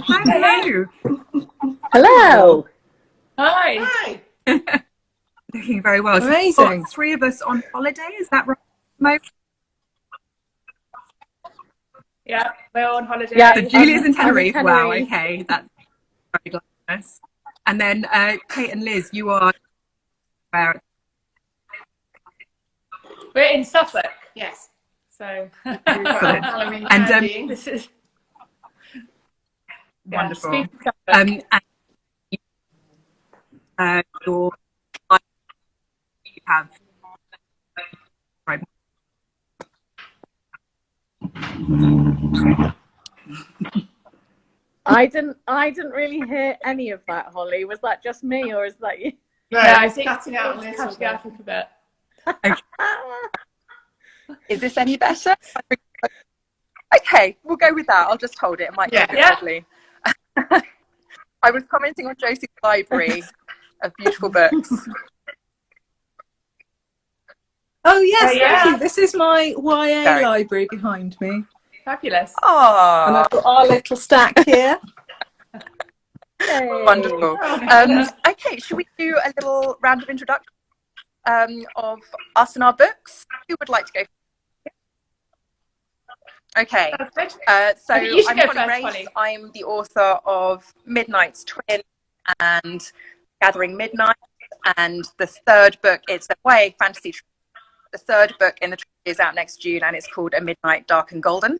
Hello. Hello. Hi. Hi. Looking very well. Amazing. So we've got 3 of us on holiday, is that right? Yeah, we're on holiday. Yeah, so Julia's in Tenerife. Tenerife. Wow, okay, that's very glamorous. And then Kate and Liz, you are where? We're in Suffolk. Yes. So Halloween and candy. this is wonderful. And Your you have I didn't really hear any of that, Holly. Was that just me, or is that you? No, I it's think cutting out a it's little cutting out bit. a bit. Is this any better? Okay, we'll go with that. I'll just hold it. It might be a bit lovely. I was commenting on Josie's library of beautiful books. Oh yes, yeah. thank you. This is my YA library behind me. Fabulous. Oh, And I've got our little stack here. wonderful. Okay, should we do a little round of introduction of us and our books? Who would like to go? Okay, so I'm Holly Race. I'm the author of Midnight's Twin and Gathering Midnight, and the third book, it's a YA fantasy. The third book in the trilogy is out next June, and it's called A Midnight Dark and Golden,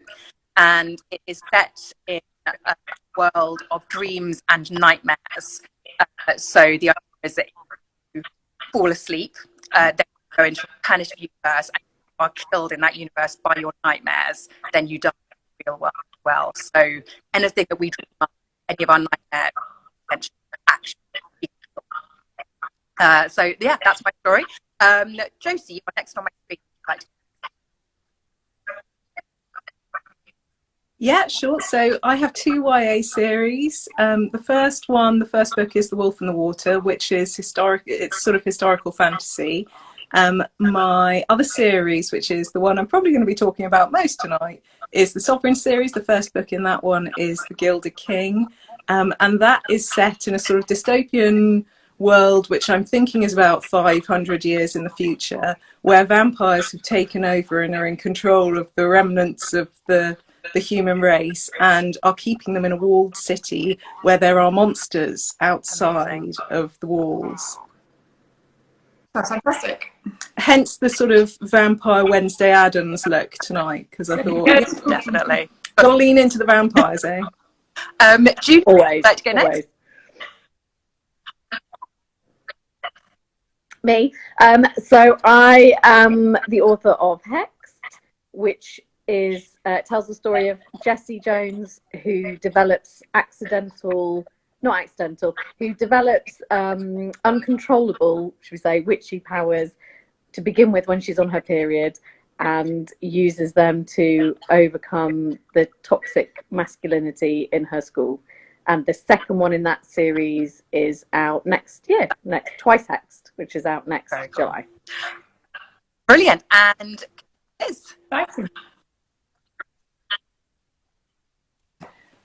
and it is set in a world of dreams and nightmares. So the idea is that if you fall asleep, then you go into a alternative universe, and you are killed in that universe by your nightmares, then you die in the real world as well. So anything that we dream of, any of our nightmares, actually. So yeah, that's my story. Josie, you're next on my screen. Yeah, sure. So I have 2 YA series. The first book is The Wolf in the Water, which is historic. It's sort of historical fantasy. My other series, which is the one I'm probably going to be talking about most tonight, is the Sovereign series. The first book in that one is The Gilded King, and that is set in a sort of dystopian world, which I'm thinking is about 500 years in the future, where vampires have taken over and are in control of the remnants of the human race and are keeping them in a walled city where there are monsters outside of the walls. That's fantastic. Hence the sort of Vampire Wednesday Addams look tonight, because I thought Definitely gotta lean into the vampires, eh? Do you Always. like to go next? Always. Me. So I am the author of Hexed, which is tells the story of Jessie Jones, who develops uncontrollable, should we say, witchy powers to begin with when she's on her period, and uses them to overcome the toxic masculinity in her school. And the second one in that series is out next year, Twice Hexed, which is out next July. Brilliant. And Liz. Thank you.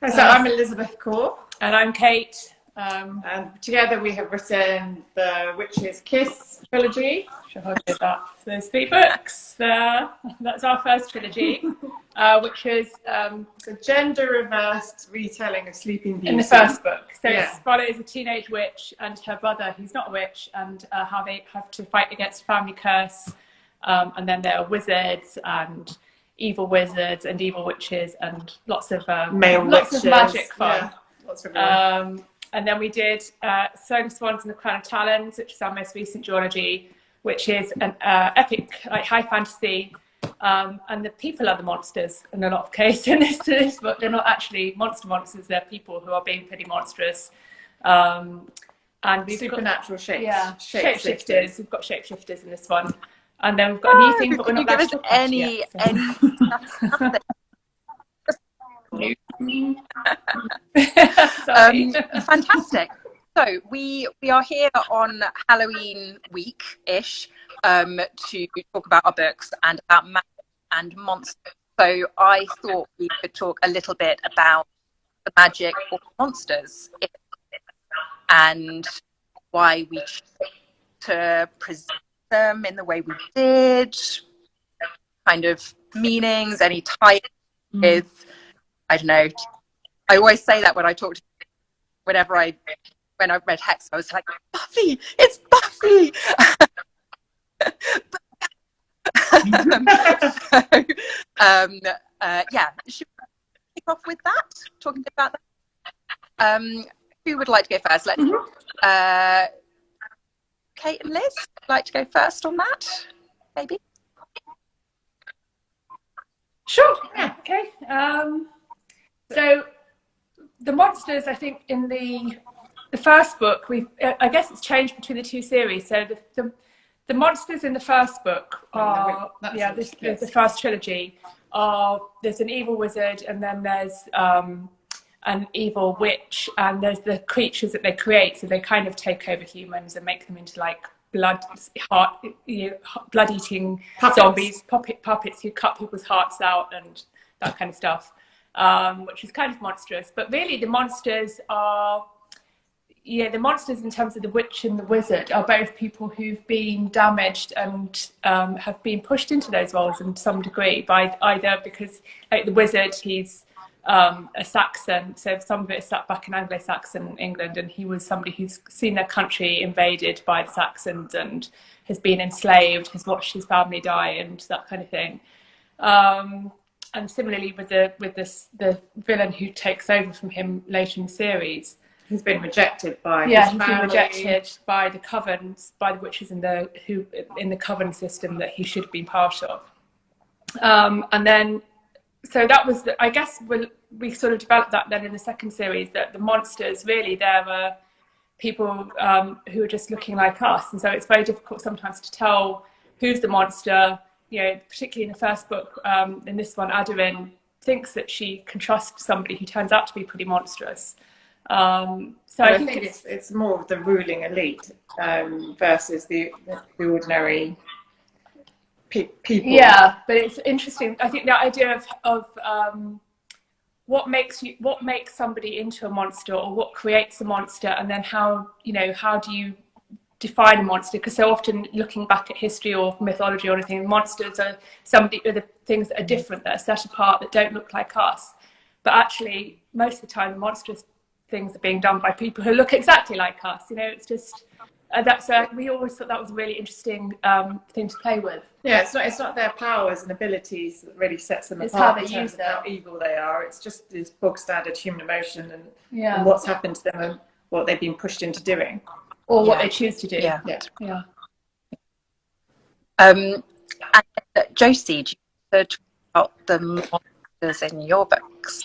So I'm Elizabeth Corr. And I'm Kate. And together we have written the Witch's Kiss trilogy. Should I do that? So there's 3 books there. That's our first trilogy, which is It's a gender-reversed retelling of Sleeping Beauty. in the first book. So Yeah. it follows a teenage witch and her brother, who's not a witch, and how they have to fight against family curse. And then there are wizards and evil wizards and evil witches and lots of witches. of magic fun. Yeah, lots of fun. And then we did Song Swans and the Crown of Talons, which is our most recent duology, which is an epic, like high fantasy. And the people are the monsters in a lot of cases in this book. They're not actually monsters, they're people who are being pretty monstrous. And we've Supernatural shapeshifters. We've got shapeshifters in this one. And then we've got a new thing, but we're not give us allowed to any fantastic. So we are here on Halloween week-ish to talk about our books and about magic and monsters. So I thought we could talk a little bit about the magic or the monsters, and why we chose to present them in the way we did, kind of meanings, any tie with, I don't know. I always say that when I talk to, when I read Hex, I was like, Buffy, it's Buffy. Yeah, should we kick off with that? Talking about that. Who would like to go first? Kate and Liz, would like to go first on that, maybe? Sure. Yeah. Okay. So the monsters, I think, in the first book, I guess it's changed between the two series. So the monsters in the first book are the first trilogy are, there's an evil wizard, and then there's an evil witch, and there's the creatures that they create. So they kind of take over humans and make them into like blood-eating zombies, puppets who cut people's hearts out and that kind of stuff, which is kind of monstrous. But really, the monsters are, the monsters in terms of the witch and the wizard are both people who've been damaged and have been pushed into those roles in some degree by either, because like the wizard, he's a Saxon, so some of it is set back in Anglo-Saxon England, and he was somebody who's seen their country invaded by the Saxons and has been enslaved, has watched his family die and that kind of thing. And similarly with the villain who takes over from him later in the series, he's been rejected by he's been rejected by the covens, by the witches in the coven system that he should have been part of. And then, so that was, I guess we sort of developed that then in the second series, that the monsters, really, there were people who are just looking like us. And so it's very difficult sometimes to tell who's the monster. Particularly in the first book, in this one, Aderin thinks that she can trust somebody who turns out to be pretty monstrous. So I think it's more of the ruling elite versus the ordinary people. Yeah, but it's interesting. I think the idea of what makes somebody into a monster, or what creates a monster, and then how do you define a monster? Because so often, looking back at history or mythology or anything, monsters are the things that are different, that are set apart, that don't look like us. But actually, most of the time, the monstrous things are being done by people who look exactly like us. It's just we always thought that was a really interesting thing to play with. Yeah, it's not their powers and abilities that really sets them it's apart. It's how they use them. How evil they are. It's just this bog standard human emotion and what's happened to them and what they've been pushed into doing, or what they choose to do. Yeah. And Josie, do you talk about the monsters in your books?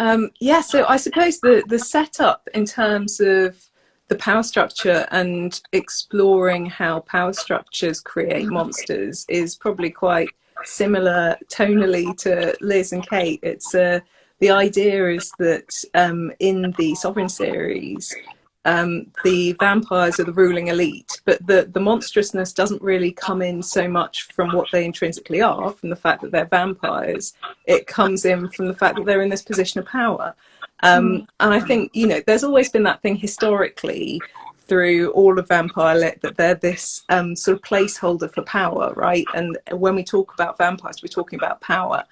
So I suppose the setup in terms of the power structure and exploring how power structures create monsters is probably quite similar tonally to Liz and Kate. It's the idea is that in the Sovereign series, the vampires are the ruling elite, but the monstrousness doesn't really come in so much from what they intrinsically are, from the fact that they're vampires. It comes in from the fact that they're in this position of power. And I think, there's always been that thing historically through all of Vampire Lit, that they're this sort of placeholder for power, right? And when we talk about vampires, we're talking about power.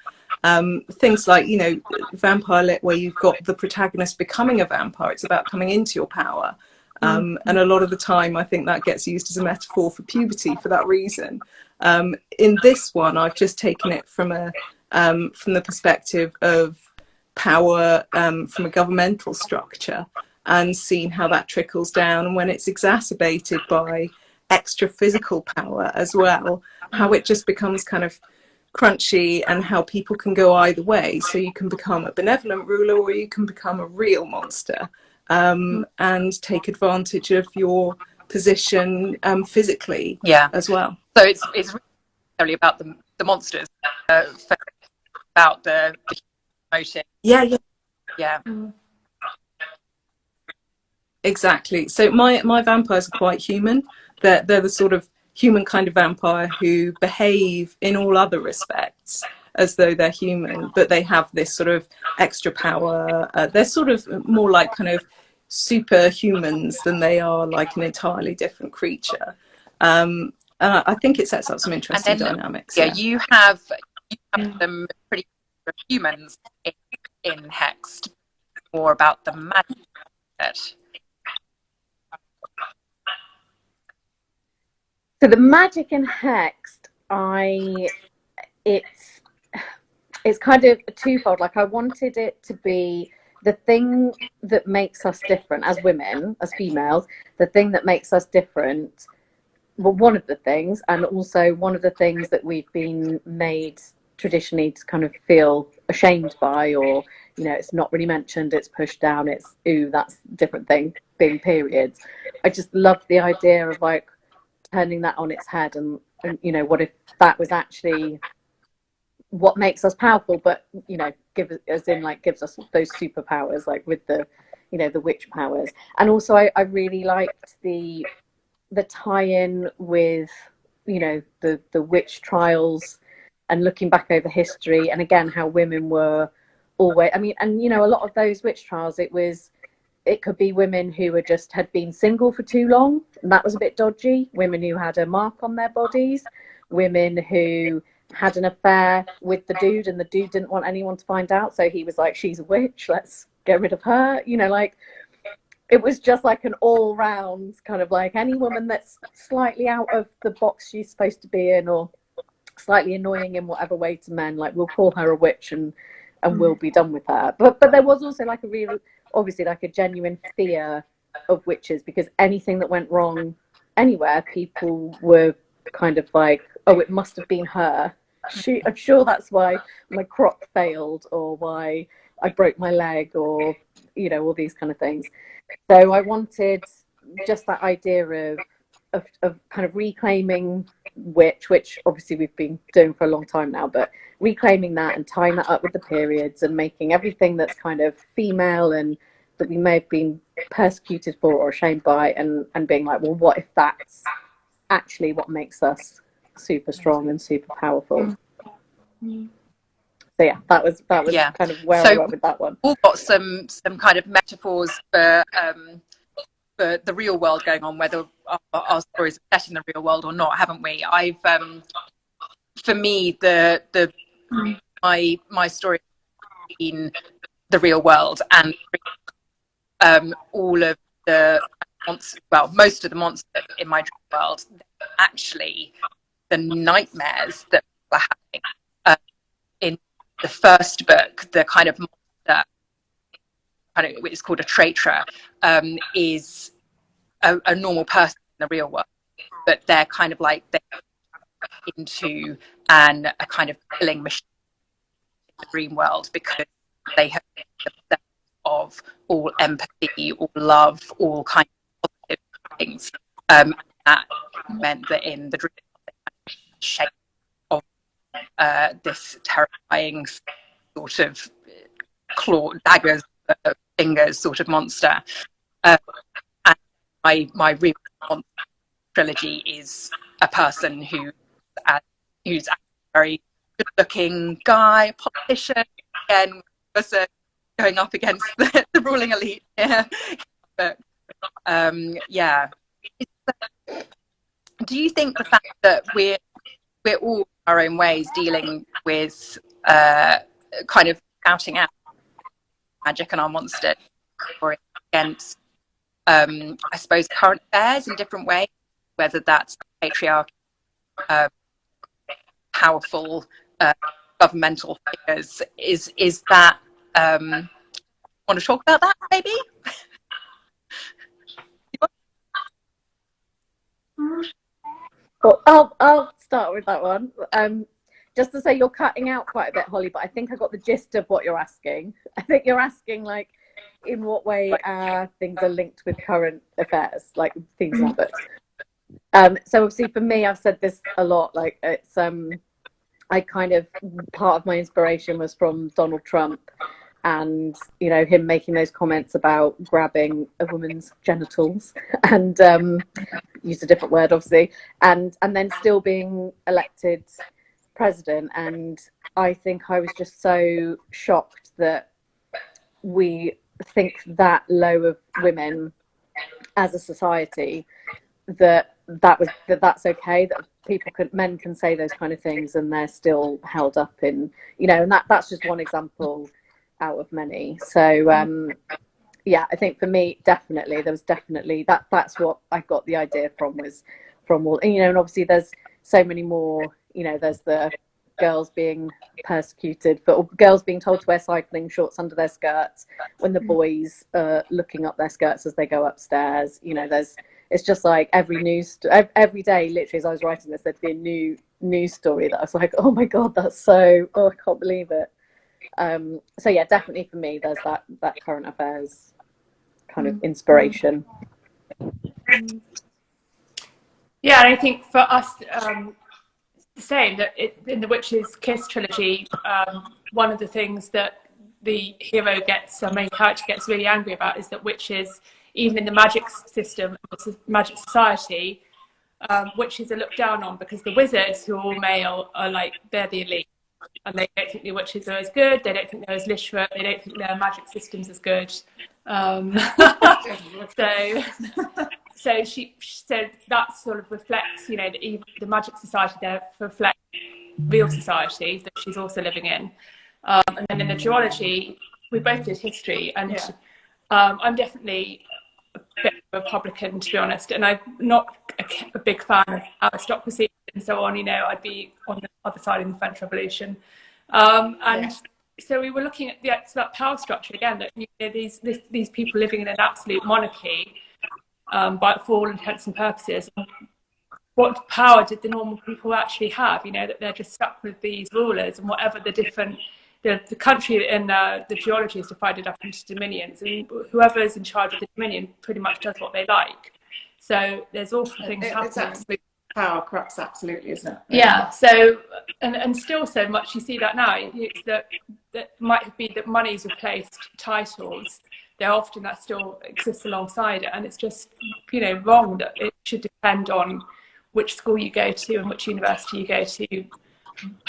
Things like, Vampire Lit, where you've got the protagonist becoming a vampire, it's about coming into your power. And a lot of the time, I think that gets used as a metaphor for puberty for that reason. In this one, I've just taken it from the perspective of power from a governmental structure, and seen how that trickles down, and when it's exacerbated by extra physical power as well, how it just becomes kind of crunchy, and how people can go either way. So you can become a benevolent ruler, or you can become a real monster, and take advantage of your position physically as well. So it's really about the monsters, about the emotion. Yeah. Exactly. So my vampires are quite human. They're the sort of human kind of vampire who behave in all other respects as though they're human, but they have this sort of extra power. They're sort of more like kind of superhumans than they are like an entirely different creature. I think it sets up some interesting dynamics. Yeah, you have some pretty humans in Hexed, more about the magic. So the magic in Hexed, it's kind of twofold. Like, I wanted it to be the thing that makes us different as women, as females, the thing that makes us different. Well, one of the things, and also one of the things that we've been made traditionally to kind of feel ashamed by, or, you know, it's not really mentioned, it's pushed down, it's, ooh, that's a different thing, being periods. I just loved the idea of like turning that on its head, and you know, what if that was actually what makes us powerful, but, you know, gives us those superpowers, like with the, you know, the witch powers. And also I really liked the tie-in with, you know, the witch trials and looking back over history, and again how women were always, I mean, and you know, a lot of those witch trials, it could be women who had been single for too long, and that was a bit dodgy. Women who had a mark on their bodies, women who had an affair with the dude, and the dude didn't want anyone to find out, so he was like, she's a witch, let's get rid of her, you know, like it was just like an all-round kind of like, any woman that's slightly out of the box she's supposed to be in, or slightly annoying in whatever way to men, like, we'll call her a witch and we'll be done with her. But there was also like a real, obviously, like a genuine fear of witches, because anything that went wrong anywhere, people were kind of like, oh, it must have been her. I'm sure that's why my crop failed, or why I broke my leg, or, you know, all these kind of things. So I wanted just that idea of kind of reclaiming witch, which obviously we've been doing for a long time now, but reclaiming that and tying that up with the periods, and making everything that's kind of female and that we may have been persecuted for or ashamed by, and being like, well, what if that's actually what makes us super strong and super powerful? So yeah, that was kind of where I went with that one. We've all got some kind of metaphors for the real world going on, whether our stories are set in the real world or not, haven't we? I've for me, my story in the real world, and all of the monsters, well, most of the monsters in my dream world, actually the nightmares that were happening in the first book. The kind of monster, which is called a traitor, is a normal person in the real world, but they're kind of like into a kind of killing machine in the dream world, because they have the of all empathy, all love, all kind of positive things. That meant that in the dream world, shape of this terrifying sort of claw, daggers, fingers sort of monster. And my real monster trilogy is a person who's a very good-looking guy, politician, again, going up against the ruling elite here. But yeah. Do you think the fact that we're all in our own ways dealing with kind of shouting out magic and our monster, or against I suppose current affairs in different ways, whether that's patriarchy, powerful governmental figures, is that want to talk about that maybe? Well, I'll start with that one. Just to say, you're cutting out quite a bit, Holly, but I think I got the gist of what you're asking. I think you're asking, like, in what way things are linked with current affairs, like things in books. So obviously for me, I've said this a lot, like it's I kind of, part of my inspiration was from Donald Trump, and, you know, him making those comments about grabbing a woman's genitals, and used a different word obviously, and then still being elected president, and I think I was just so shocked that we think that low of women as a society, that's okay, that men can say those kind of things and they're still held up in, and that's just one example out of many. So yeah, I think for me, definitely there was definitely that's what I got the idea from, was from all, and obviously there's so many more, there's the girls being persecuted, or girls being told to wear cycling shorts under their skirts when the boys are looking up their skirts as they go upstairs. It's just like every day, literally, as I was writing this, there'd be a new news story that I was like, oh my god, that's so, I can't believe it. So yeah, definitely for me, there's that current affairs kind of inspiration. Yeah, and I think for us, the same, that in the Witch's Kiss trilogy, one of the things that the hero our main character gets really angry about is that witches, even in the magic system, magic society, witches are looked down on, because the wizards, who are all male, are like, they're the elite, and they don't think the witches are as good, they don't think they're as literate, they don't think their magic system's as good. So that sort of reflects, that even the magic society there reflects real society that she's also living in. And then in the duology, we both did history, and I'm definitely a bit of a Republican, to be honest, and I'm not a big fan of aristocracy and so on. I'd be on the other side in the French Revolution. So we were looking at that power structure again, that these people living in an absolute monarchy, for all intents and purposes. What power did the normal people actually have? That they're just stuck with these rulers, and whatever the country in the geology is divided up into dominions, and whoever is in charge of the dominion pretty much does what they like. So there's awful things happening. Power corrupts absolutely, isn't it? Yeah. So and still so much you see that now. It's that might be that money's replaced titles. That still exists alongside it, and it's just wrong that it should depend on which school you go to and which university you go to,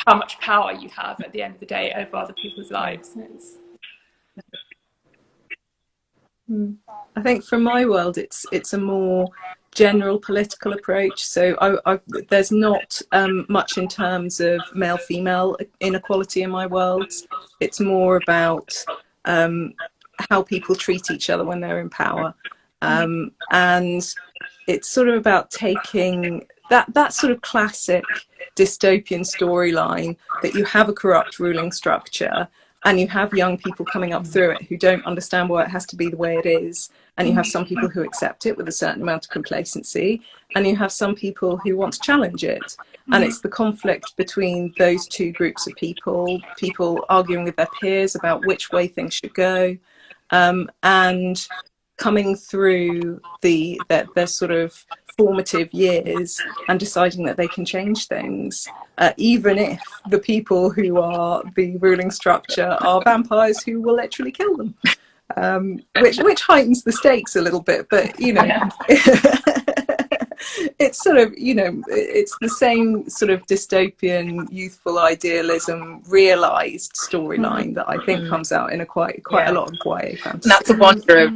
how much power you have at the end of the day over other people's lives. I think from my world, it's a more general political approach. So there's not much in terms of male-female inequality in my world. It's more about how people treat each other when they're in power, and it's sort of about taking that sort of classic dystopian storyline that you have a corrupt ruling structure, and you have young people coming up through it who don't understand why it has to be the way it is, and you have some people who accept it with a certain amount of complacency, and you have some people who want to challenge it. And it's the conflict between those two groups of people arguing with their peers about which way things should go, and coming through their sort of formative years and deciding that they can change things, even if the people who are the ruling structure are vampires who will literally kill them, which heightens the stakes a little bit, but it's sort of, it's the same sort of dystopian youthful idealism realised storyline that I think comes out in quite a lot of YA fantasy. And that's a wonder of...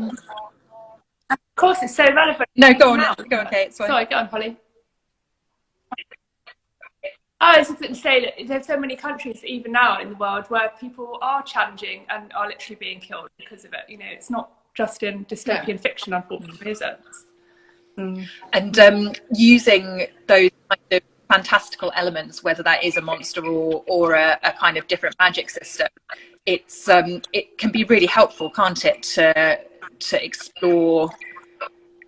Of course, it's so relevant. No, go on, Kate. Sorry, go on, Holly. I was just going to say that there's so many countries, even now in the world, where people are challenging and are literally being killed because of it. It's not just in dystopian fiction, unfortunately, is it? And using those kind of fantastical elements, whether that is a monster or a kind of different magic system, it can be really helpful, can't it, to explore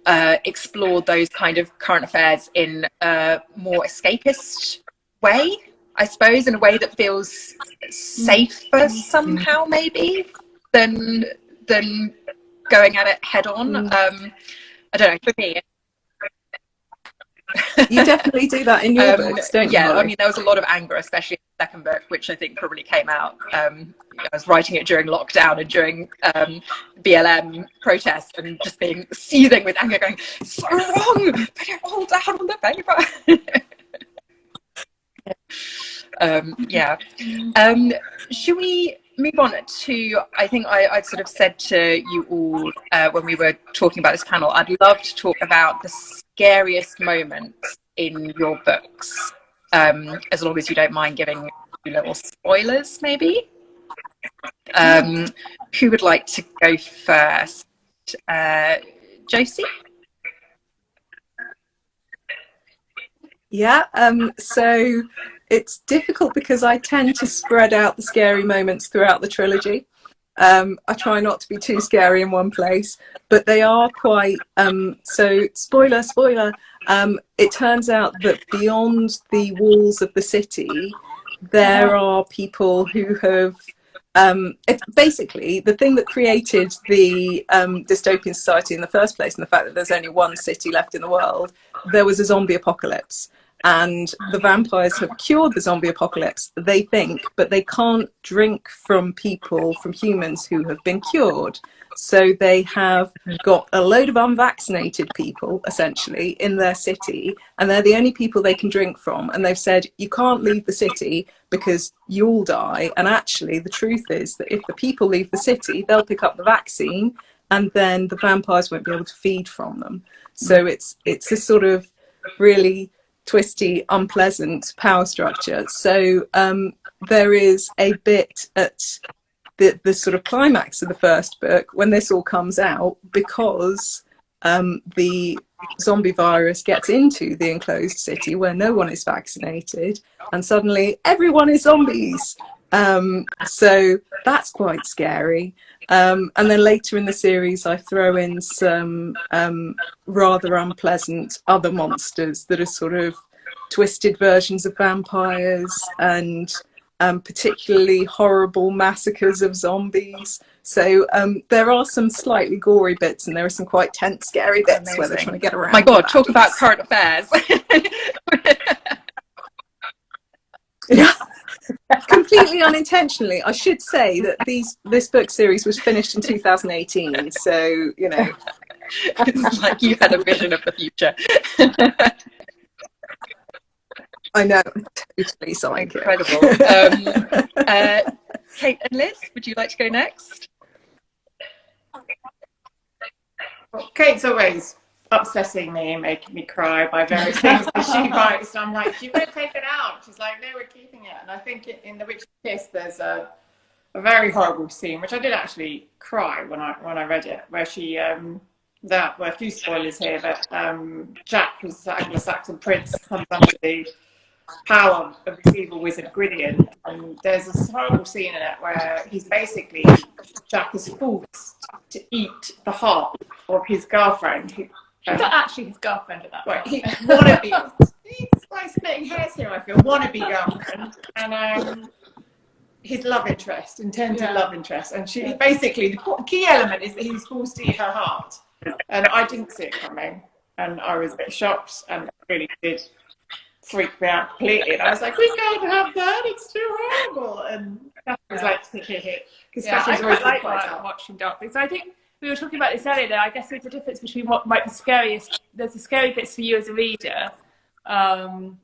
those kind of current affairs in a more escapist way, I suppose, in a way that feels safer somehow, maybe, than going at it head on. I don't know, for me. You definitely do that in your books, don't you? Yeah, I mean, there was a lot of anger, especially in the second book, which I think probably came out. I was writing it during lockdown and during BLM protests, and just being seething with anger, going, "It's so wrong! Put it all down on the paper." Yeah. Should we move on to, I think I'd sort of said to you all when we were talking about this panel, I'd love to talk about the scariest moments in your books, as long as you don't mind giving little spoilers, maybe. Who would like to go first? Josie? Yeah, so it's difficult because I tend to spread out the scary moments throughout the trilogy. I try not to be too scary in one place, but they are quite, so spoiler, it turns out that beyond the walls of the city, there are people who have, it's basically the thing that created the dystopian society in the first place, and the fact that there's only one city left in the world, there was a zombie apocalypse. And the vampires have cured the zombie apocalypse, they think, but they can't drink from people, from humans who have been cured. So they have got a load of unvaccinated people, essentially, in their city, and they're the only people they can drink from. And they've said, you can't leave the city because you'll die. And actually, the truth is that if the people leave the city, they'll pick up the vaccine, and then the vampires won't be able to feed from them. So it's a sort of really twisty, unpleasant power structure. So there is a bit at the sort of climax of the first book when this all comes out, because the zombie virus gets into the enclosed city where no one is vaccinated, and suddenly everyone is zombies. So that's quite scary. And then later in the series, I throw in some rather unpleasant other monsters that are sort of twisted versions of vampires, and particularly horrible massacres of zombies. So there are some slightly gory bits, and there are some quite tense, scary bits where they're trying to get around. My God, talk about current affairs. Yeah. Completely unintentionally. I should say that this book series was finished in 2018, so you know. It's like you had a vision of the future. I know, totally psychic. Incredible. Kate and Liz, would you like to go next? Well, Kate's always obsessing me and making me cry by various things that she writes. And I'm like, you better take it out. She's like, no, we're keeping it. And I think in The Witch's Kiss, there's a very horrible scene, which I did actually cry when I read it, where she, well, a few spoilers here, but Jack, who's the Anglo-Saxon prince, comes under the power of this evil wizard Gwydion, and there's a horrible scene in it where he's basically, Jack is forced to eat the heart of his girlfriend. He's not actually his girlfriend at that point. He wannabe, he's like splitting hairs here, I feel, wannabe girlfriend, and his love interest, intended love interest, and she basically, the key element is that he's forced to eat her heart, and I didn't see it coming, and I was a bit shocked, and it really did freaked me out completely. And I was like, we can't have that, it's too horrible. And Katharine was like, because Katharine's always like watching dark things. So I think we were talking about this earlier, though. I guess there's a difference between what might be scariest. There's the scary bits for you as a reader, and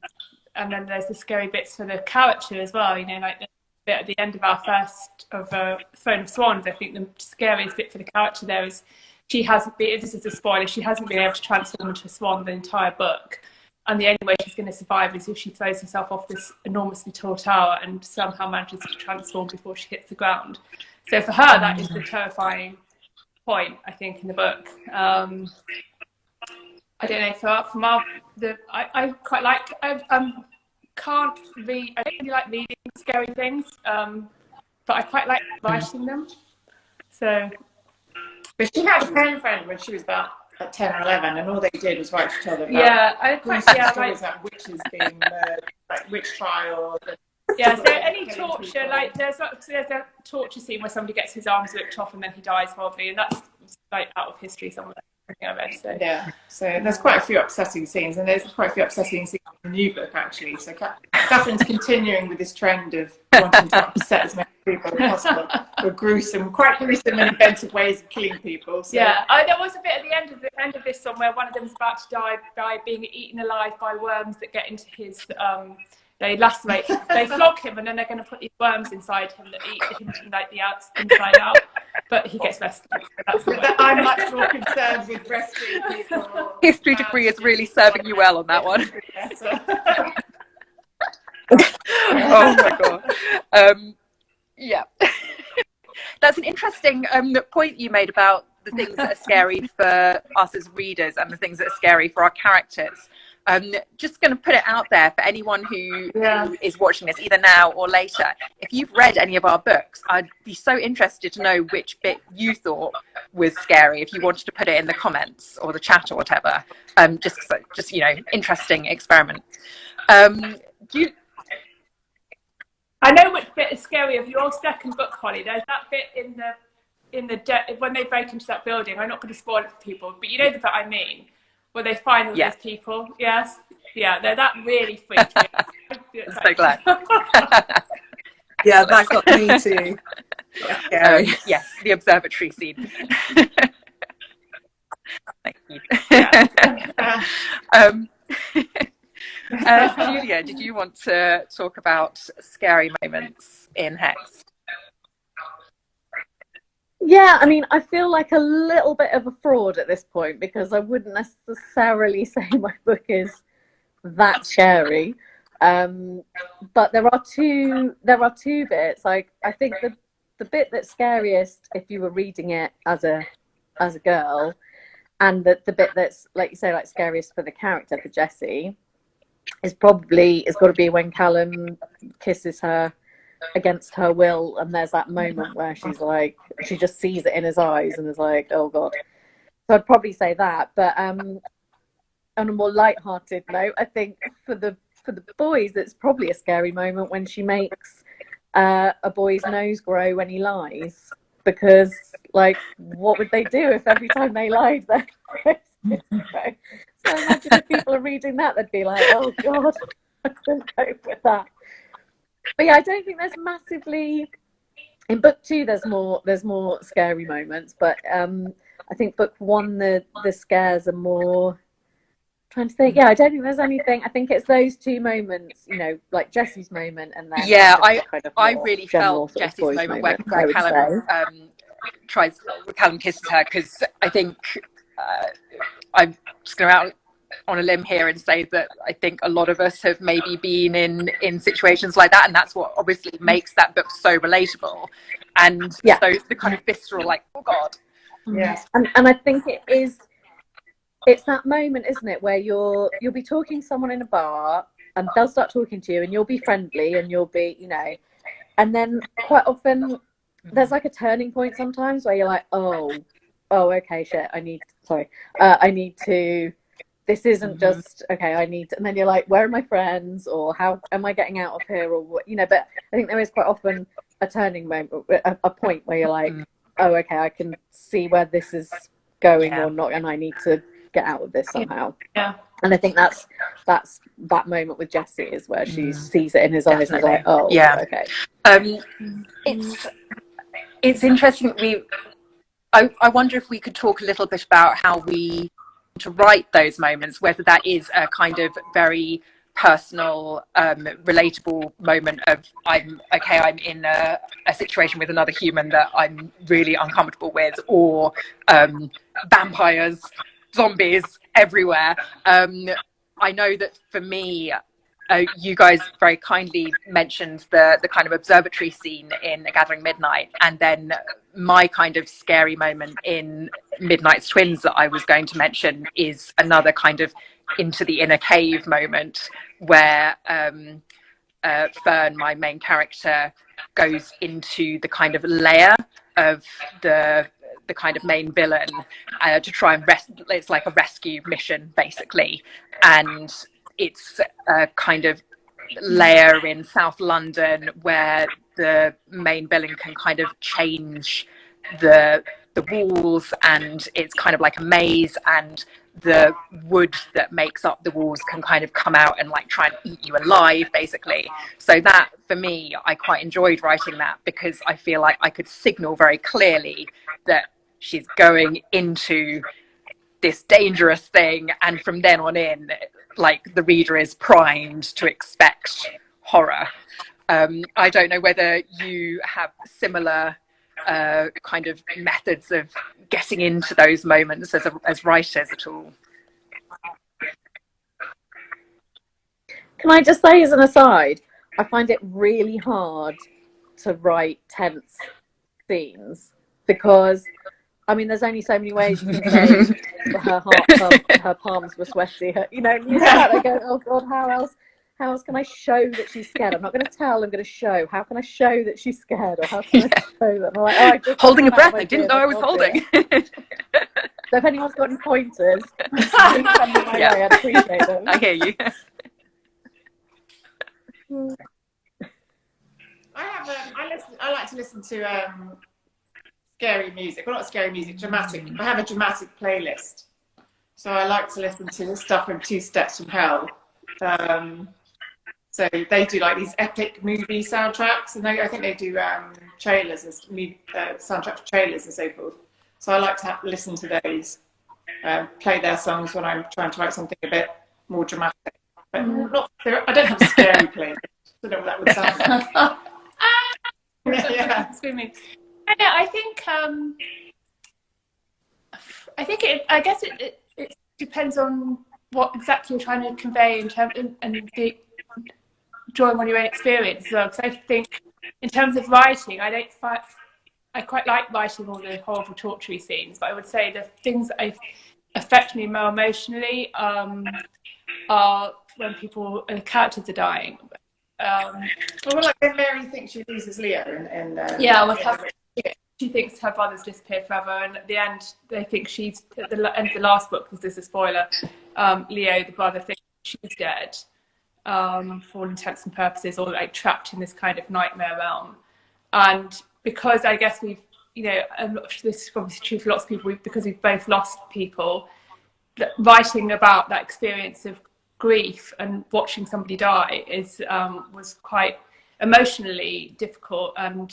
then there's the scary bits for the character as well. You know, like the bit at the end of our first of Throne of Swans, I think the scariest bit for the character there is she hasn't been, this is a spoiler, she hasn't been able to transform into a swan the entire book. And the only way she's going to survive is if she throws herself off this enormously tall tower and somehow manages to transform before she hits the ground. So for her, that is the terrifying point, I think, in the book. I don't know, I quite like, I can't read, I don't really like reading scary things, but I quite like writing them. So. But she had a pen friend when she was about 10 or 11, and all they did was write to each other about stories like witches being murdered, like witch trials. Yeah, so any torture, like there's a torture scene where somebody gets his arms ripped off and then he dies horribly, and that's like out of history somewhere. I read, so. Yeah, so there's quite a few upsetting scenes, and there's quite a few upsetting scenes in the new book actually. So Katharine's continuing with this trend of wanting to upset as many people as possible with quite gruesome and inventive ways of killing people. So. Yeah, there was a bit at the end of this one where one of them's about to die by being eaten alive by worms that get into his they lacerate, they flog him, and then they're going to put these worms inside him that eat him from like the inside out. But he gets rescued. So I'm much more concerned with rescuing people. History degree is really serving you well on that one. Oh my god. Yeah. That's an interesting point you made about the things that are scary for us as readers and the things that are scary for our characters. Just going to put it out there for anyone who is watching this either now or later. If you've read any of our books, I'd be so interested to know which bit you thought was scary. If you wanted to put it in the comments or the chat or whatever, just you know, interesting experiment. I know which bit is scary of your second book, Holly. There's that bit when they break into that building. I'm not going to spoil it for people, but you know the bit I mean, where they find all those people. Yes, yeah, that really freaked me out. I'm so glad. Yeah, that got me too. Yes, the observatory scene. Thank you. Julia, did you want to talk about scary moments in Hex? Yeah, I mean, I feel like a little bit of a fraud at this point because I wouldn't necessarily say my book is that scary. But there are two bits. I think the bit that's scariest if you were reading it as a girl, and the bit that's, like you say, like scariest for the character, for Jessie, it's got to be when Callum kisses her against her will, and there's that moment where she's like, she just sees it in his eyes and is like, oh god. So I'd probably say that. But on a more light-hearted note, I think for the boys, it's probably a scary moment when she makes a boy's nose grow when he lies, because like, what would they do if every time they lied their nose would grow? So imagine if people are reading that, they'd be like, oh god, I couldn't cope with that. But yeah, I don't think there's massively, in book 2 there's more scary moments, but I think book 1 the scares are more, trying to think, I don't think there's anything. I think it's those 2 moments, you know, like Jessie's moment, and then I really felt Jessie's moment where Callum kisses her, because I think I'm just going out on a limb here and say that I think a lot of us have maybe been in situations like that, and that's what obviously makes that book so relatable. And so the kind of visceral, like, oh god. Yeah. And I think it's that moment, isn't it, where you'll be talking to someone in a bar and they'll start talking to you and you'll be friendly and you'll be, you know, and then quite often there's like a turning point sometimes where you're like, oh okay, shit, I need to, this isn't just, okay, I need to, and then you're like, where are my friends, or how am I getting out of here, or what, you know. But I think there is quite often a turning moment, a point where you're like, oh, okay, I can see where this is going or not, and I need to get out of this somehow. Yeah. And I think that's that moment with Jessie is where she sees it in his eyes and is like, oh, okay. It's interesting. I wonder if we could talk a little bit about how we to write those moments, whether that is a kind of very personal, relatable moment of I'm in a situation with another human that I'm really uncomfortable with, or vampires, zombies everywhere. I know that for me, you guys very kindly mentioned the kind of observatory scene in A Gathering Midnight, and then my kind of scary moment in Midnight's Twins that I was going to mention is another kind of into the inner cave moment where Fern, my main character, goes into the kind of lair of the kind of main villain to try and it's like a rescue mission basically, and it's a kind of lair in South London where the main villain can kind of change the walls, and it's kind of like a maze, and the wood that makes up the walls can kind of come out and like try and eat you alive basically. So that, for me, I quite enjoyed writing that, because I feel like I could signal very clearly that she's going into this dangerous thing, and from then on in, like, the reader is primed to expect horror. I don't know whether you have similar kind of methods of getting into those moments as writers at all. Can I just say as an aside, I find it really hard to write tense scenes because, I mean, there's only so many ways you can say her palms were sweaty. You know, you start there going, oh God, how else can I show that she's scared? I'm not going to tell, I'm going to show. How can I show that she's scared? Or how can I show that? I'm like, I just holding a breath, I didn't know I was holding. So if anyone's got any pointers, please send them my way, I'd appreciate them. I hear you. I like to listen to scary music. Well, not scary music, dramatic. I have a dramatic playlist, so I like to listen to stuff from Two Steps from Hell. So they do like these epic movie soundtracks, and I think they do trailers and soundtrack for trailers and so forth. So I like to listen to those, play their songs when I'm trying to write something a bit more dramatic. But not, I don't have a scary playlist. I don't know what that would sound like. Yeah. I think I guess it depends on what exactly you're trying to convey in terms and the drawing on your own experience as well. Because I think in terms of writing, I quite like writing all the horrible torture scenes, but I would say the things that affect me more emotionally are when the characters are dying. Well, like when Mary thinks she loses Leo, and she thinks her brother's disappeared forever, and at the end, they think she's at the end of the last book. Because there's a spoiler. Leo, the brother, thinks she's dead for all intents and purposes, or like trapped in this kind of nightmare realm. And because I guess we've, this is probably true for lots of people, because we've both lost people. Writing about that experience of grief and watching somebody die was quite emotionally difficult, and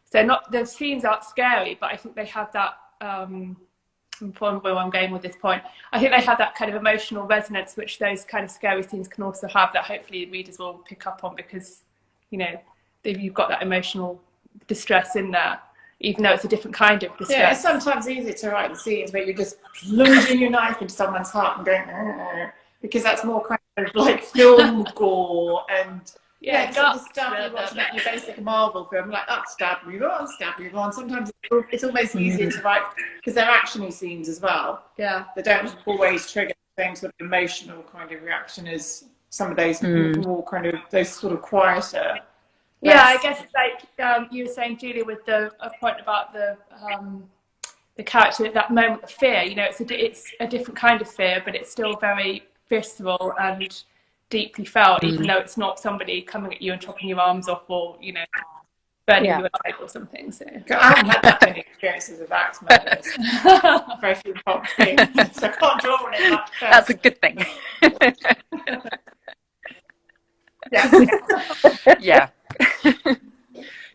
so the scenes aren't scary, but I think they have that where I'm going with this point, I think they have that kind of emotional resonance which those kind of scary scenes can also have, that hopefully readers will pick up on, because you've got that emotional distress in there, even though it's a different kind of distress. Yeah, it's sometimes easy to write the scenes where you're just plunging your knife into someone's heart and going, because that's more kind of like film gore and the stuff you watch in your basic Marvel film, like stab, move on. Sometimes it's almost easier to write because they're actiony scenes as well. Yeah, they don't always trigger the same sort of emotional kind of reaction as some of those more kind of those sort of quieter. Yeah, I guess it's like you were saying, Julia, with a point about the character at that moment of fear. It's a different kind of fear, but it's still very visceral and deeply felt, even though it's not somebody coming at you and chopping your arms off, or burning you alive or something. So I haven't had that many experiences of axe murders. Very few pop things, so I can't draw on it much. That's a good thing. Yeah.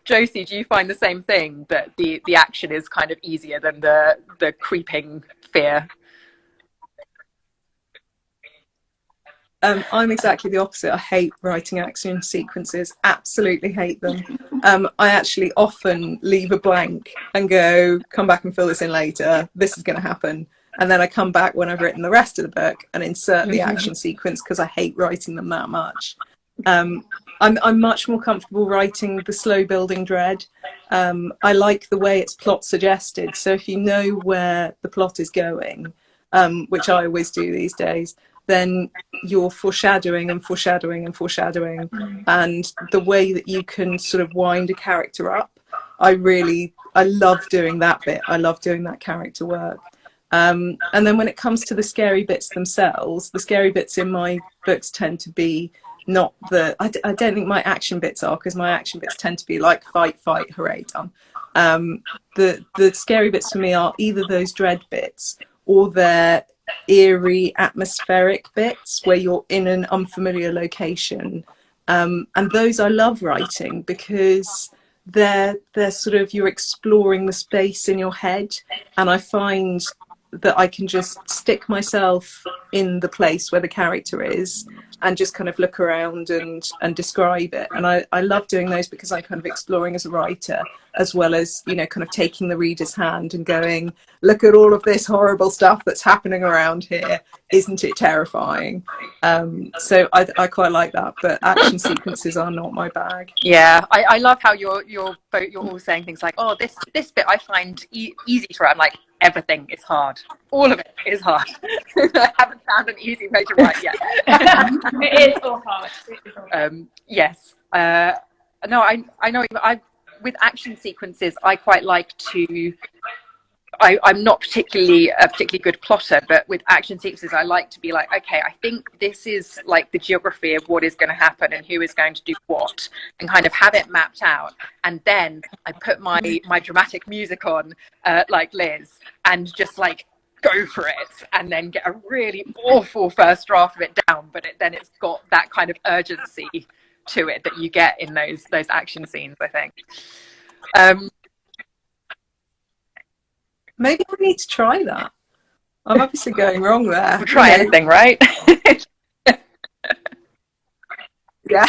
Josie, do you find the same thing, that the action is kind of easier than the creeping fear? I'm exactly the opposite. I hate writing action sequences, absolutely hate them. I actually often leave a blank and go, come back and fill this in later, this is going to happen. And then I come back when I've written the rest of the book and insert the action sequence, because I hate writing them that much. I'm much more comfortable writing the slow building dread. I like the way it's plot suggested. So if you know where the plot is going, which I always do these days, then you're foreshadowing and foreshadowing and foreshadowing. And the way that you can sort of wind a character up, I love doing that bit. I love doing that character work. And then when it comes to the scary bits themselves, the scary bits in my books tend to be not I don't think my action bits are, because my action bits tend to be like fight, hooray, done. The scary bits for me are either those dread bits, or they're eerie atmospheric bits where you're in an unfamiliar location, and those I love writing, because they're sort of, you're exploring the space in your head, and I find that I can just stick myself in the place where the character is and just kind of look around and describe it. And I love doing those because I'm kind of exploring as a writer, as well as, you know, kind of taking the reader's hand and going, look at all of this horrible stuff that's happening around here. Isn't it terrifying? So I quite like that, but action sequences are not my bag. Yeah, I love how you're all saying things like, oh, this bit I find easy to write. I'm like, everything is hard. All of it is hard. I haven't found an easy way to write yet. It is all hard. Yes. No, I know. With action sequences, I quite like to. I'm not particularly a particularly good plotter, but with action sequences, I like to be like, okay, I think this is like the geography of what is going to happen and who is going to do what, and kind of have it mapped out. And then I put my dramatic music on, like Liz, and just like go for it, and then get a really awful first draft of it down. But then it's got that kind of urgency to it that you get in those action scenes, I think. Maybe I need to try that. I'm obviously going wrong there. We'll try anything, right? Yeah.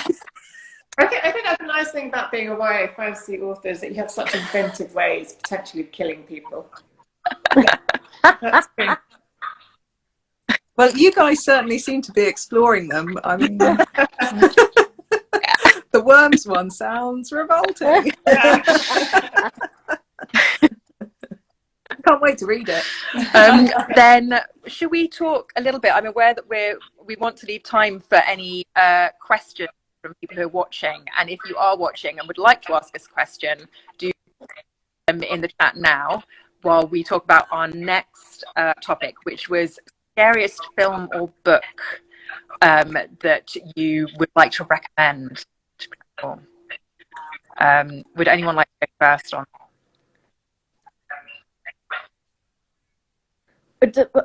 I think that's a nice thing about being a YA fantasy author, is that you have such inventive ways potentially of killing people. That's great. Well, you guys certainly seem to be exploring them. I mean, the worms one sounds revolting. Can't wait to read it. Then should we talk a little bit? I'm aware that we want to leave time for any questions from people who are watching, and if you are watching and would like to ask us a question, do them in the chat now while we talk about our next topic, which was scariest film or book that you would like to recommend to people. Would anyone like to go first on?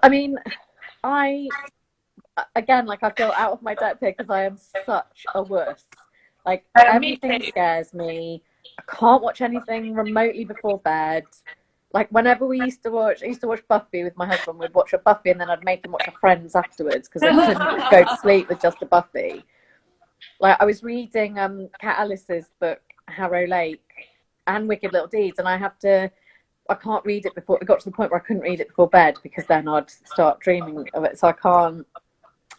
I mean, I feel out of my depth here because I am such a wuss. Like, everything scares me. I can't watch anything remotely before bed. Like, whenever I used to watch Buffy with my husband. We'd watch a Buffy and then I'd make him watch a Friends afterwards because I couldn't go to sleep with just a Buffy. Like, I was reading Kat Ellis's book Harrow Lake and Wicked Little Deeds, and I can't read it before. It got to the point where I couldn't read it before bed because then I'd start dreaming of it. So I can't.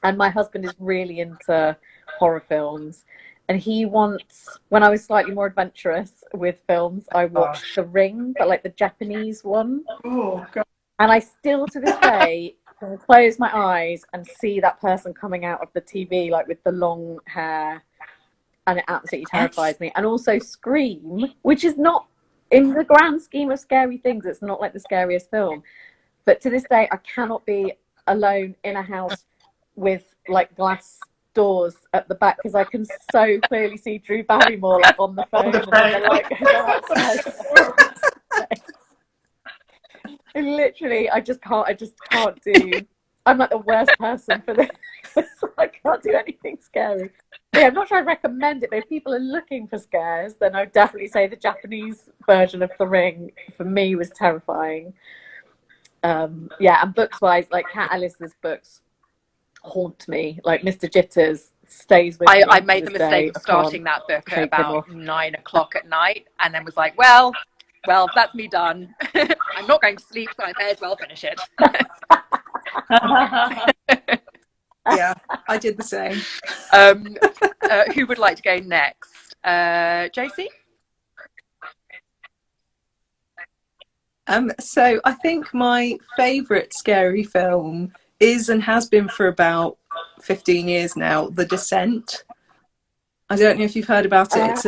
And my husband is really into horror films, and he wants. When I was slightly more adventurous with films, I watched The Ring, but like the Japanese one. Oh God! And I still, to this day, can close my eyes and see that person coming out of the TV, like with the long hair, and it absolutely terrifies me. And also Scream, which is not. In the grand scheme of scary things, it's not like the scariest film. But to this day, I cannot be alone in a house with like glass doors at the back because I can so clearly see Drew Barrymore like on the phone. And then the light goes outside. And literally, I just can't do. I'm like the worst person for this. I can't do anything scary. Yeah, I'm not sure I'd recommend it, but if people are looking for scares, then I'd definitely say the Japanese version of The Ring for me was terrifying. Yeah, and books-wise, like Kat Ellis's books haunt me. Like Mr. Jitters stays with me. I made the mistake of starting that book at about 9 o'clock at night, and then was like, well, that's me done. I'm not going to sleep, so I may as well finish it. Yeah, I did the same. Who would like to go next? Josie? So I think my favourite scary film is and has been for about 15 years now, The Descent. I don't know if you've heard about it.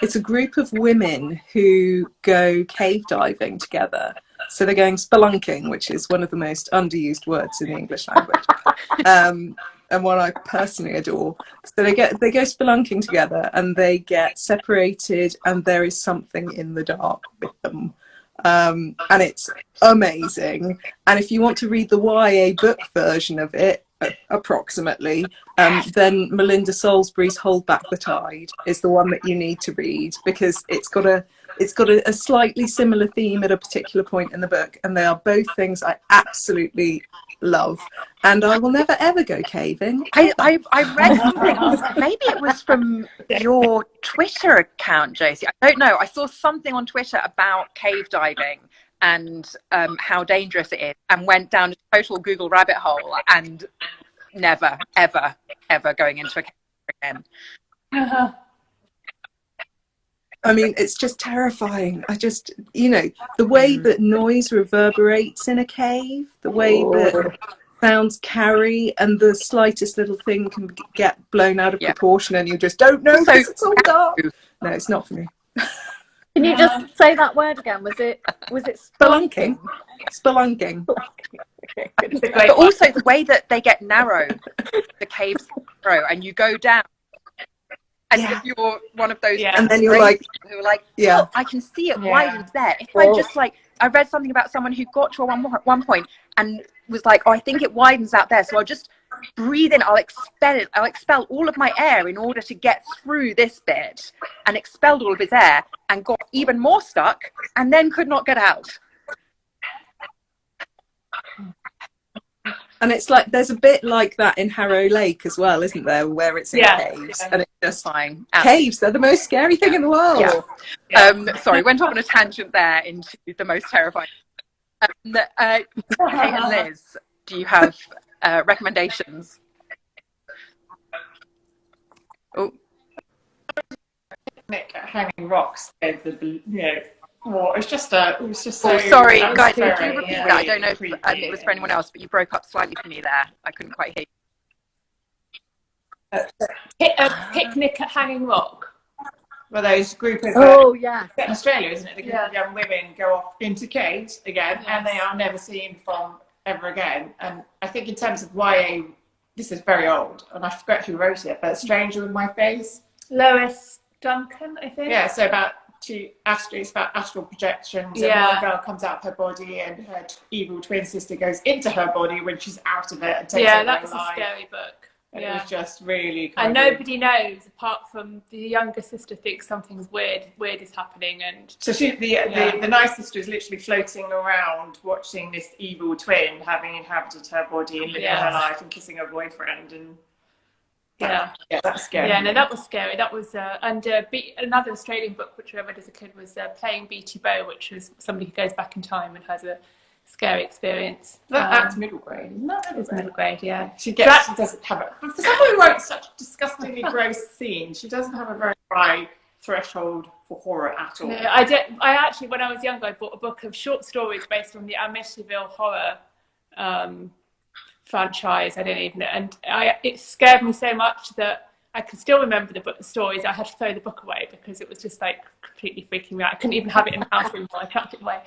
It's a group of women who go cave diving together. So they're going spelunking, which is one of the most underused words in the English language, and one I personally adore. So they go spelunking together, and they get separated, and there is something in the dark with them, and it's amazing. And if you want to read the YA book version of it, approximately, then Melinda Salisbury's Hold Back the Tide is the one that you need to read, because it's got a it's got a slightly similar theme at a particular point in the book, and they are both things I absolutely love, and I will never ever go caving. I read something, maybe it was from your Twitter account, Josie, I don't know, I saw something on Twitter about cave diving and how dangerous it is, and went down a total Google rabbit hole, and never ever going into a cave again. I mean, it's just terrifying. I just, you know, the way that noise reverberates in a cave, the way that sounds carry, and the slightest little thing can get blown out of proportion, and you just don't know because it's all dark. No, it's not for me. Can you just say that word again? Was it spelunking? Spelunking. But also the way that they get narrow, the caves narrow, and you go down. And if you're one of those, and then you're like, who are like, oh, I can see it widens there. If I just like, I read something about someone who got to one point and was like, oh, I think it widens out there, so I'll just breathe in, I'll expel all of my air in order to get through this bit, and expelled all of his air and got even more stuck and then could not get out. And it's like, there's a bit like that in Harrow Lake as well, isn't there, where it's in caves, and it's just fine. Caves, they're the most scary thing in the world. Sorry, went off on a tangent there into the most terrifying. Kate and Liz, do you have recommendations? Oh, Hanging Rocks. Well, it was just so. Oh, sorry, guys. Very, could you repeat that? I don't know if it was for anyone else, but you broke up slightly for me there. I couldn't quite hear you. A picnic at Hanging Rock. Well, those group of in Australia, isn't it? The group of young women go off into caves again, and they are never seen from ever again. And I think in terms of YA, this is very old, and I forget who wrote it, but Stranger with My Face. Lois Duncan, I think. Yeah, so it's about astral projections. And one girl comes out of her body, and her evil twin sister goes into her body when she's out of it and takes over her life. Yeah, that's a scary book. And it was just really and nobody knows apart from the younger sister thinks something's weird is happening, and so the nice sister is literally floating around watching this evil twin having inhabited her body and living her life and kissing her boyfriend, and that's scary. Yeah, no, that was scary. That was another Australian book which I read as a kid was Playing Beatty Bow, which was somebody who goes back in time and has a scary experience. That's middle grade, isn't that? It's middle grade, yeah. She doesn't have it. For someone who wrote such disgustingly gross scenes, she doesn't have a very high threshold for horror at all. No, I actually, when I was younger, I bought a book of short stories based on the Amityville horror franchise. It scared me so much that I can still remember the stories. I had to throw the book away because it was just like completely freaking me out. I couldn't even have it in the house anymore. I chucked it away.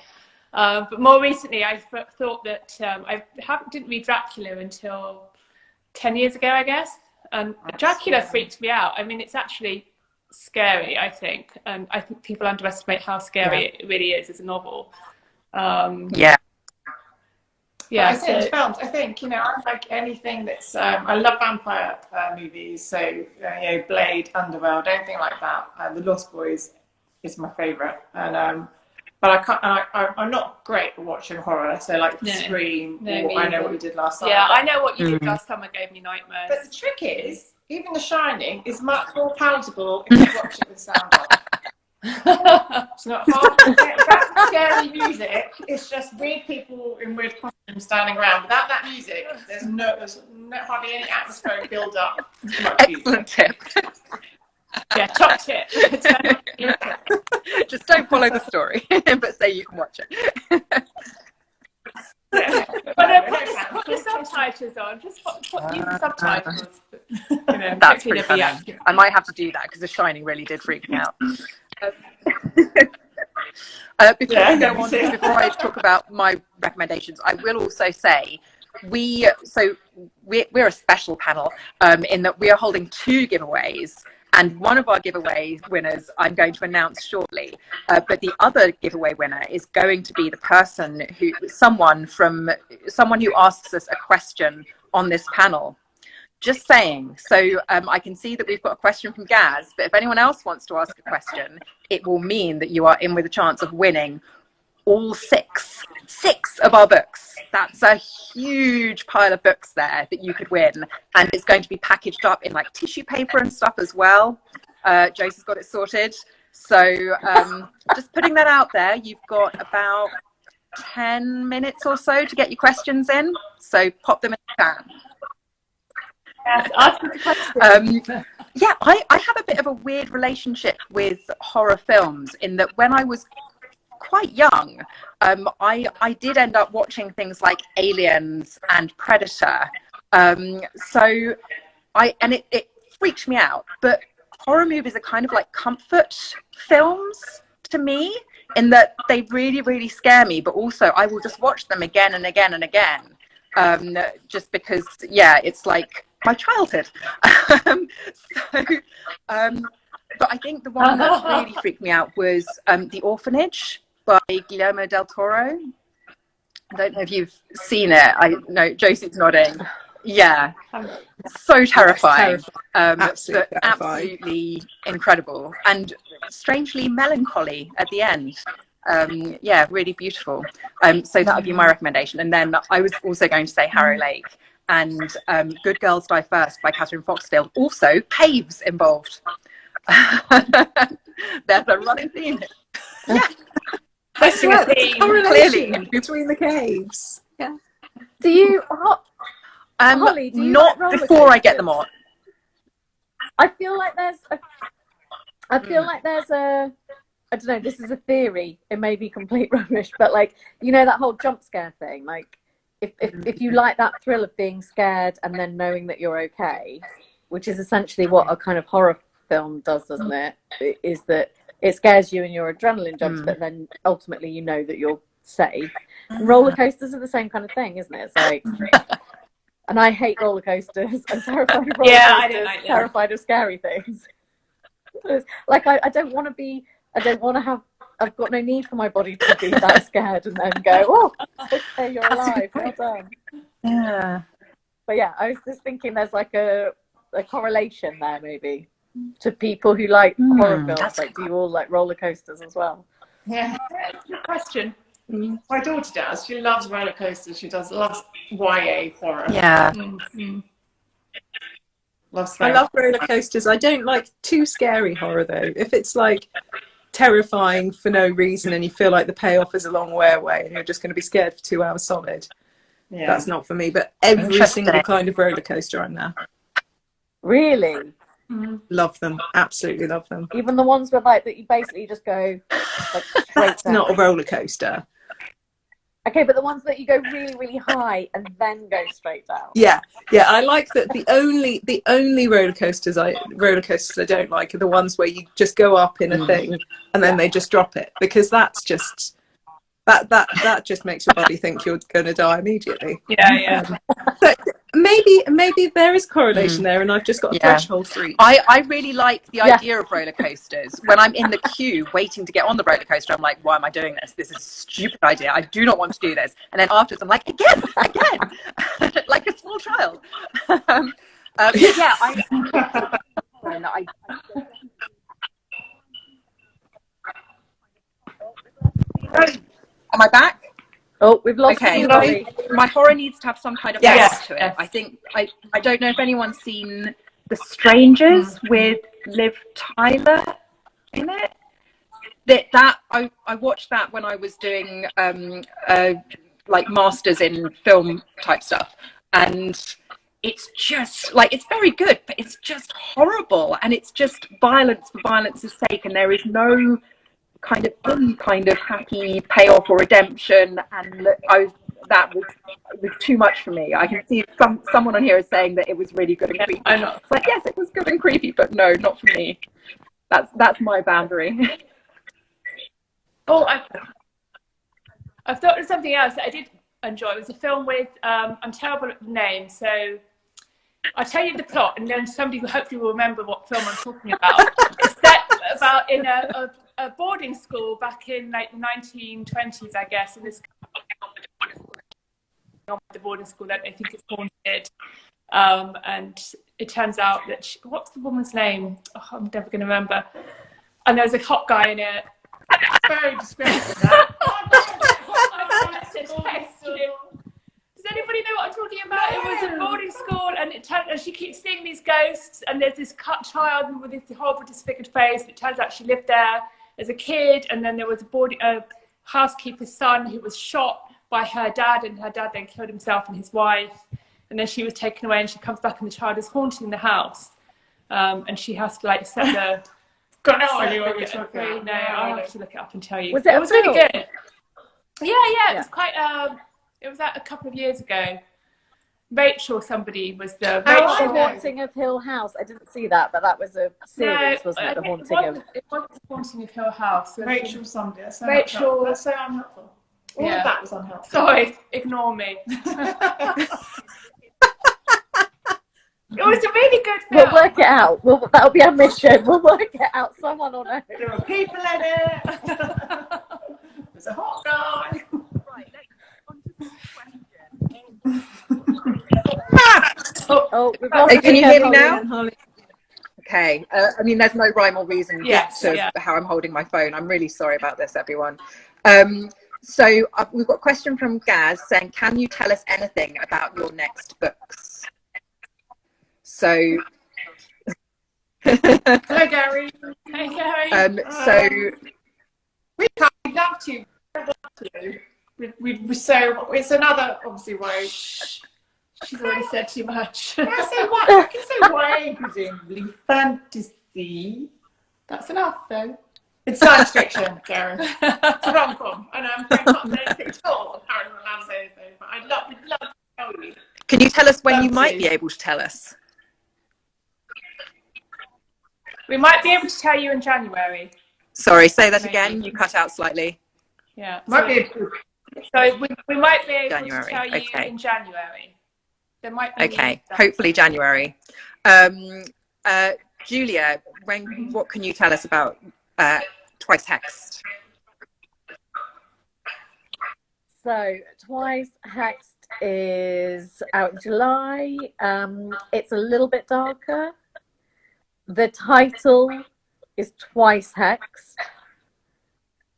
But more recently, I thought that I didn't read Dracula until 10 years ago, I guess. And Dracula freaked me out. I mean, it's actually scary, I think. And I think people underestimate how scary it really is as a novel. I think I like anything that's. I love vampire movies, so Blade, Underworld, anything like that. The Lost Boys is my favourite, and but I can't. I'm not great at watching horror, so like Scream. Or I Know What You Did Last Summer. Yeah, I Know What You Did Last Summer gave me nightmares. But the trick is, even The Shining is much more palatable if you watch it with sound on. It's not hard to get that scary music. It's just weird people in weird costumes standing around. Without that music, there's hardly any atmospheric build up. Excellent tip. Yeah, top tip. Just don't follow the story, but say you can watch it. Put the subtitles on. Just use the subtitles. That's pretty funny. I might have to do that because The Shining really did freak me out. Before I talk about my recommendations, I will also say we're a special panel in that we are holding 2 giveaways. And one of our giveaway winners I'm going to announce shortly. But the other giveaway winner is going to be someone who asks us a question on this panel. just saying. So I can see that we've got a question from Gaz, but if anyone else wants to ask a question, it will mean that you are in with a chance of winning all six of our books. That's a huge pile of books there that you could win, and it's going to be packaged up in like tissue paper and stuff as well. Josie's got it sorted. So just putting that out there, you've got about 10 minutes or so to get your questions in. So pop them in the chat. Yes, ask me the question. Yeah, I have a bit of a weird relationship with horror films in that when I was quite young, I did end up watching things like Aliens and Predator. So it freaked me out. But horror movies are kind of like comfort films to me, in that they really, really scare me, but also I will just watch them again and again and again, just because, yeah, it's like my childhood. But I think the one that really freaked me out was The Orphanage by Guillermo del Toro. I don't know if you've seen it. I know Josie's nodding. Yeah, so terrifying. Absolutely, absolutely incredible, and strangely melancholy at the end. Yeah, really beautiful. So that would be my recommendation. And then I was also going to say Harrow Lake and Good Girls Die First by Katharine Foxfield. Also, caves involved. There's a running theme. Yeah. That's right, there's a correlation Clearly. between the caves. Yeah. Do you, Holly, do you not like before I get them on. I feel like there's a, I don't know, this is a theory, it may be complete rubbish, but like, you know, that whole jump scare thing, like if you like that thrill of being scared and then knowing that you're okay, which is essentially what a kind of horror film does, doesn't it? Is that it scares you and your adrenaline jumps, but then ultimately you know that you're safe. And roller coasters are the same kind of thing, isn't it? It's like, and I hate roller coasters. I'm terrified of roller coasters. I don't like them. Terrified of scary things. Like I don't want to be. I don't want to have. I've got no need for my body to be that scared and then go, oh, okay, you're alive. Well done. Yeah. But yeah, I was just thinking there's like a correlation there maybe to people who like horror films. Like, do you all like roller coasters as well? Yeah. Good question. My daughter does. She loves roller coasters. She loves YA horror. Yeah. Loves I love roller coasters. I don't like too scary horror though. If it's like terrifying for no reason and you feel like the payoff is a long way away and you're just going to be scared for 2 hours solid, that's not for me. But every single kind of roller coaster I'm there. Really? Love them. Absolutely love them. Even the ones where like that you basically just go like straight That's down. not a roller coaster. Okay, but the ones that you go really, really high and then go straight down. Yeah. I like that. The only roller coasters I don't like are the ones where you just go up in a thing and then they just drop it, because that's just that just makes your body think you're going to die immediately. So maybe there is correlation there, and I've just got a threshold for each. I really like the idea of roller coasters. When I'm in the queue waiting to get on the roller coaster, I'm like, why am I doing this? This is a stupid idea. I do not want to do this. And then afterwards, I'm like, again, like a small child. Am I back? Oh, we've lost you. My horror needs to have some kind of depth to it. I think I don't know if anyone's seen The Strangers with Liv Tyler in it. That I watched that when I was doing like masters in film type stuff, and it's just like, it's very good, but it's just horrible, and it's just violence for violence's sake, and there is no kind of happy payoff or redemption, and that was too much for me. I can see someone on here is saying that it was really good and creepy. It's like, yes, it was good and creepy, but no, not for me. That's my boundary. Oh, I've thought of something else that I did enjoy. It was a film with I'm terrible at the name, so I'll tell you the plot, and then somebody will hopefully will remember what film I'm talking about. It's set about in a boarding school back in like the 1920s, I guess. And this the boarding school, I think it's haunted. And it turns out that what's the woman's name? Oh, I'm never going to remember. And there's a hot guy in it. It's very descriptive. Does anybody know what I'm talking about? It was a boarding school, and she keeps seeing these ghosts, and there's this cut child with this horrible disfigured face. It turns out she lived there as a kid, and then there was a housekeeper's son who was shot by her dad, and her dad then killed himself and his wife, and then she was taken away, and she comes back, and the child is haunting the house, and she has to like set the. Got no idea what you're talking about. No, I'll have to look it up and tell you. Was it really good. Yeah, Yeah. it was quite. It was a couple of years ago. Rachel, somebody was the The Rachel. Haunting of Hill House. I didn't see that, but that was a series, wasn't it? The Haunting of. It wasn't the Haunting of Hill House. Rachel somebody. That's so Rachel. That's so unhelpful. All of that was unhelpful. Sorry, ignore me. It was a really good film. We'll work it out. That'll be our mission. We'll work it out. Someone will know. There were people in it. There's a hot guy. Right, let's Oh, we've lost Hey, can you hear me now? Holly. Okay. I mean, there's no rhyme or reason Yes, to yeah. how I'm holding my phone. I'm really sorry about this, everyone. So we've got a question from Gaz saying, can you tell us anything about your next books? So, Hello, Gary. Hey, Gary. so We'd love to. So it's another obviously way. She's already said too much. I can say why, presumably fantasy. That's enough, though. It's science fiction, Karen. It's a rom-com. I know I'm not saying anything at all. Karen will not say anything, but we'd love to tell you. can you tell us when you Love might to. be able to tell us? We might be able to tell you in January. Sorry, say that Maybe. again. You cut out slightly. Yeah. Might be So we might be able January, to tell you okay. in January. There might be Okay, stuff. hopefully January. Julia, what can you tell us about Twice Hexed? So, Twice Hexed is out in July. It's a little bit darker. The title is Twice Hexed,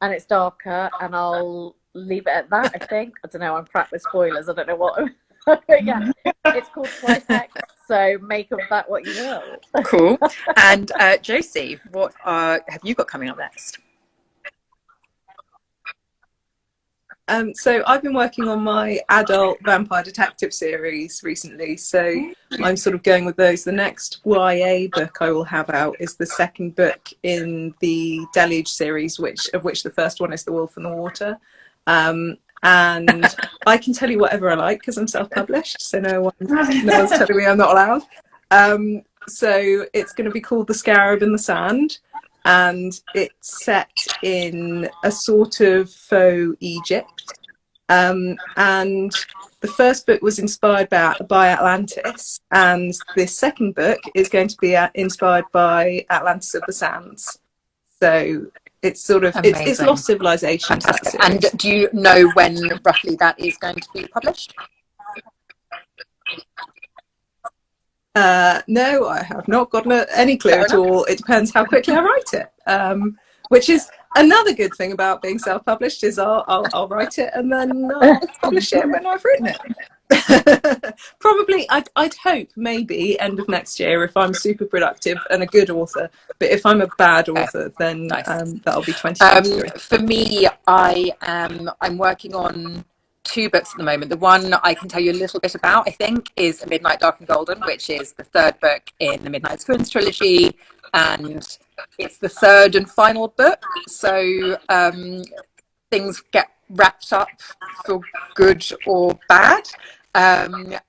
and it's darker, and I'll leave it at that, I think. I don't know, I'm crap with spoilers. I don't know what. But yeah, it's called Twice Hexed, so make of that what you will. Cool. And Josie, what have you got coming up next? So I've been working on my adult vampire detective series recently, so I'm sort of going with those. The next YA book I will have out is the second book in the Deluge series, of which the first one is The Wolf and the Water. And I can tell you whatever I like because I'm self-published, so no one's telling me I'm not allowed. So it's going to be called The Scarab in the Sand. And it's set in a sort of faux Egypt. And the first book was inspired by Atlantis. And this second book is going to be inspired by Atlantis of the Sands. So it's sort of, it's lost civilization. Fantastic. And do you know when roughly that is going to be published? No, I have not gotten any clue at all. It depends how quickly I write it, which is another good thing about being self-published is I'll write it and then I'll publish it when I've written it. Probably, I'd hope maybe end of next year if I'm super productive and a good author. But if I'm a bad author, then Nice. That'll be 2023. For me, I'm working on 2 books at the moment. The one I can tell you a little bit about, I think, is A Midnight Dark and Golden, which is the 3rd book in the Midnight Spoons trilogy, and it's the 3rd and final book. So things get wrapped up for good or bad, and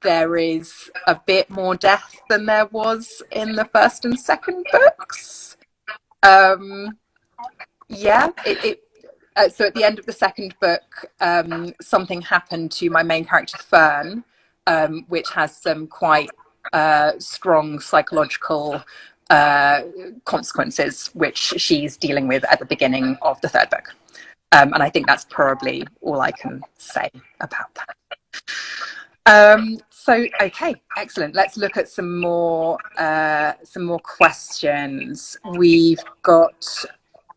there is a bit more death than there was in the 1st and 2nd books. So at the end of the 2nd book, something happened to my main character, Fern, which has some quite strong psychological consequences, which she's dealing with at the beginning of the 3rd book. And I think that's probably all I can say about that. So okay, excellent. Let's look at some more questions. We've got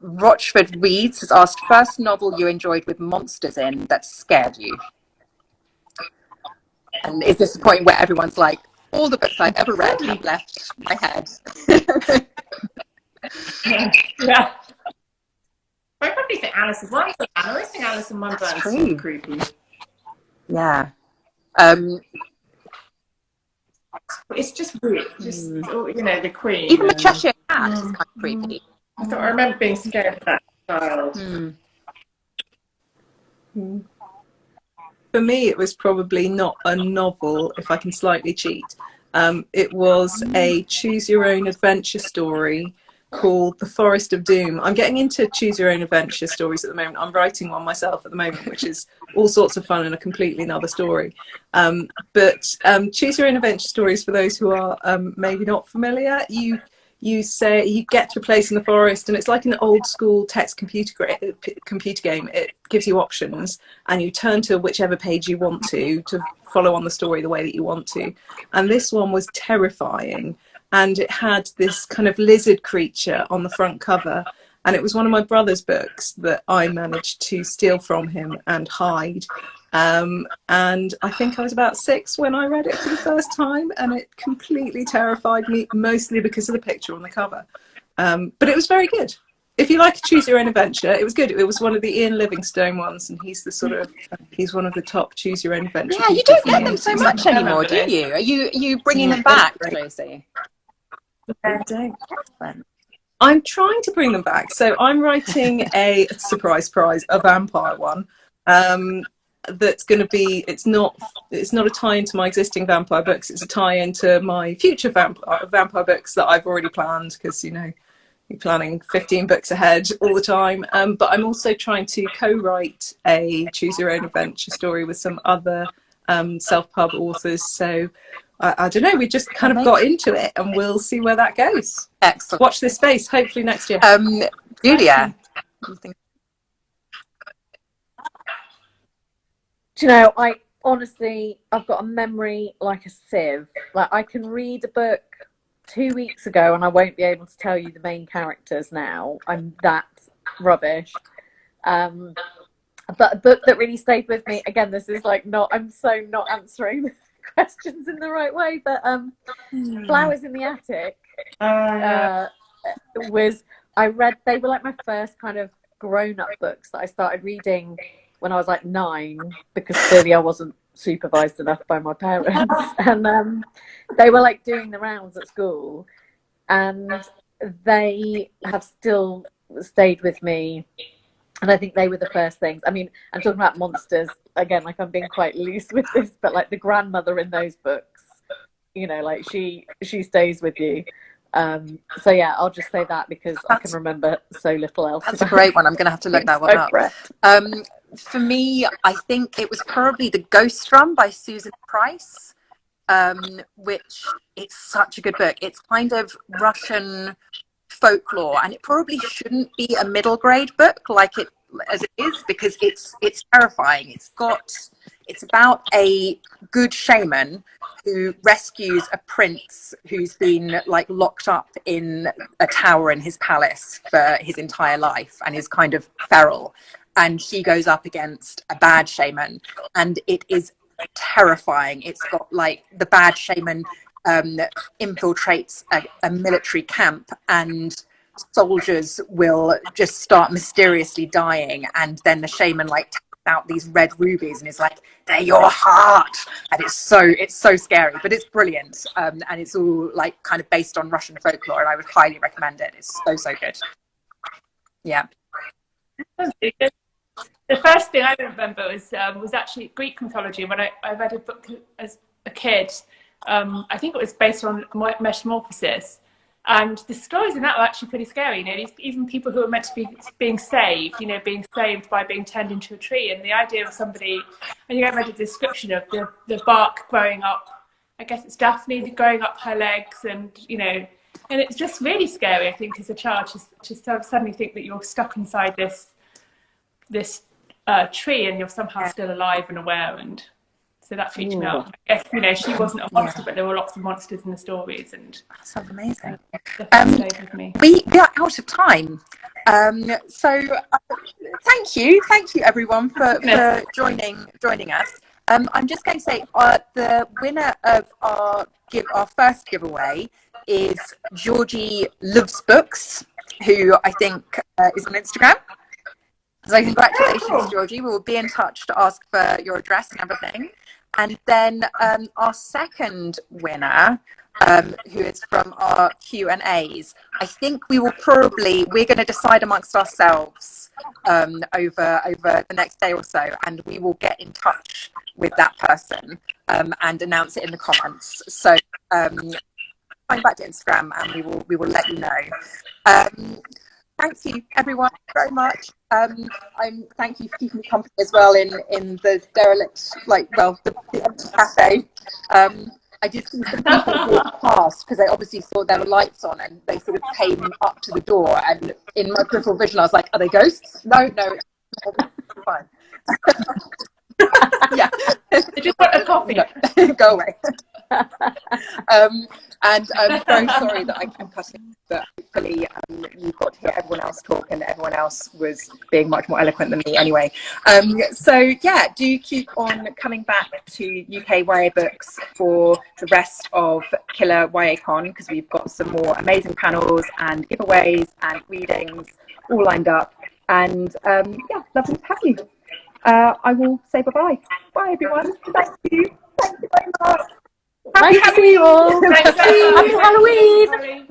Rochford Reeds has asked, first novel you enjoyed with monsters in that scared you. And is this the point where everyone's like, all the books I've ever read have left my head? Yeah. I probably think Alice in Wonderland. I always think Alice in Wonderland is so creepy. Yeah. It's just weird. Just, you know, the Queen. Even the Cheshire Cat is kind of creepy. I remember being scared of that child. For me, it was probably not a novel, if I can slightly cheat. It was a choose your own adventure story called The Forest of Doom. I'm getting into choose your own adventure stories at the moment. I'm writing one myself at the moment, which is all sorts of fun and a completely another story. But choose your own adventure stories, for those who are maybe not familiar, you say you get to a place in the forest, and it's like an old school text computer game. It gives you options, and you turn to whichever page you want to follow on the story the way that you want to. And this one was terrifying, and it had this kind of lizard creature on the front cover, and it was one of my brother's books that I managed to steal from him and hide. And I think I was about 6 when I read it for the first time, and it completely terrified me, mostly because of the picture on the cover. But it was very good. If you like a choose your own adventure, it was good. It was one of the Ian Livingstone ones, and he's one of the top choose your own adventure. Yeah, you don't get them so much anymore, do you? Are you bringing them back, Josie? I don't. I'm trying to bring them back. So I'm writing a surprise, a vampire one. That's going to be, it's not a tie into my existing vampire books, it's a tie into my future vampire books that I've already planned, because you know you're planning 15 books ahead all the time. But I'm also trying to co-write a choose your own adventure story with some other self-pub authors, so I don't know, we just kind of got into it, and we'll see where that goes. Excellent. Watch this space, hopefully next year. Julia, Do you know, I've got a memory like a sieve. Like, I can read a book 2 weeks ago and I won't be able to tell you the main characters now. I'm that rubbish. But a book that really stayed with me, again, this is like I'm so not answering the questions in the right way, but Flowers in the Attic they were like my first kind of grown-up books that I started reading when I was like 9, because clearly I wasn't supervised enough by my parents. And they were like doing the rounds at school, and they have still stayed with me. And I think they were the first things. I mean, I'm talking about monsters again, like I'm being quite loose with this, but like the grandmother in those books, you know, like she stays with you. So yeah, I'll just say that because I can remember so little else. That's a great one. I'm going to have to look that one up. For me, I think it was probably The Ghost Drum by Susan Price, which it's such a good book. It's kind of Russian folklore, and it probably shouldn't be a middle grade book as it is, because it's terrifying. It's about a good shaman who rescues a prince who's been like locked up in a tower in his palace for his entire life and is kind of feral, and she goes up against a bad shaman, and it is terrifying. It's got like the bad shaman infiltrates a military camp, and soldiers will just start mysteriously dying, and then the shaman like takes out these red rubies and is like, they're your heart, and it's so scary, but it's brilliant. And it's all like kind of based on Russian folklore, and I would highly recommend it. It's so good. Yeah. The first thing I remember was actually Greek mythology. When I read a book as a kid, I think it was based on metamorphosis, and the stories in that were actually pretty scary. You know, even people who were meant to be being saved, you know, being saved by being turned into a tree, and the idea of somebody, and you read a description of the bark growing up. I guess it's Daphne growing up her legs, and you know, and it's just really scary. I think as a child, to suddenly think that you're stuck inside this tree and you're somehow still alive and aware, and So that freaked me out. I guess, you know, she wasn't a monster, but there were lots of monsters in the stories, and that sounds amazing. Stayed with me. We are out of time. So thank you everyone for joining us. I'm just going to say the winner of our first giveaway is Georgie Loves Books, who I think is on Instagram. So congratulations, Georgie. We will be in touch to ask for your address and everything. And then our second winner, who is from our Q&As, I think we're going to decide amongst ourselves over the next day or so, and we will get in touch with that person and announce it in the comments. So find back to Instagram and we will let you know. Thank you everyone very much. Thank you for keeping me company as well in the derelict, the empty cafe. I did see some people walk past because they obviously saw there were lights on, and they sort of came up to the door, and in my peripheral vision I was like, are they ghosts? No, it's fine. Yeah. They just want a coffee. No, go away. And I'm very sorry that I'm cutting, but hopefully you got to hear everyone else talk, and everyone else was being much more eloquent than me anyway. So yeah, do keep on coming back to UK YA Books for the rest of Killer YA Con, because we've got some more amazing panels and giveaways and readings all lined up. And yeah, lovely to have you. I will say bye-bye. Bye, everyone. Thank you. Thank you very much. Nice to see you all. Thanks, Happy Halloween.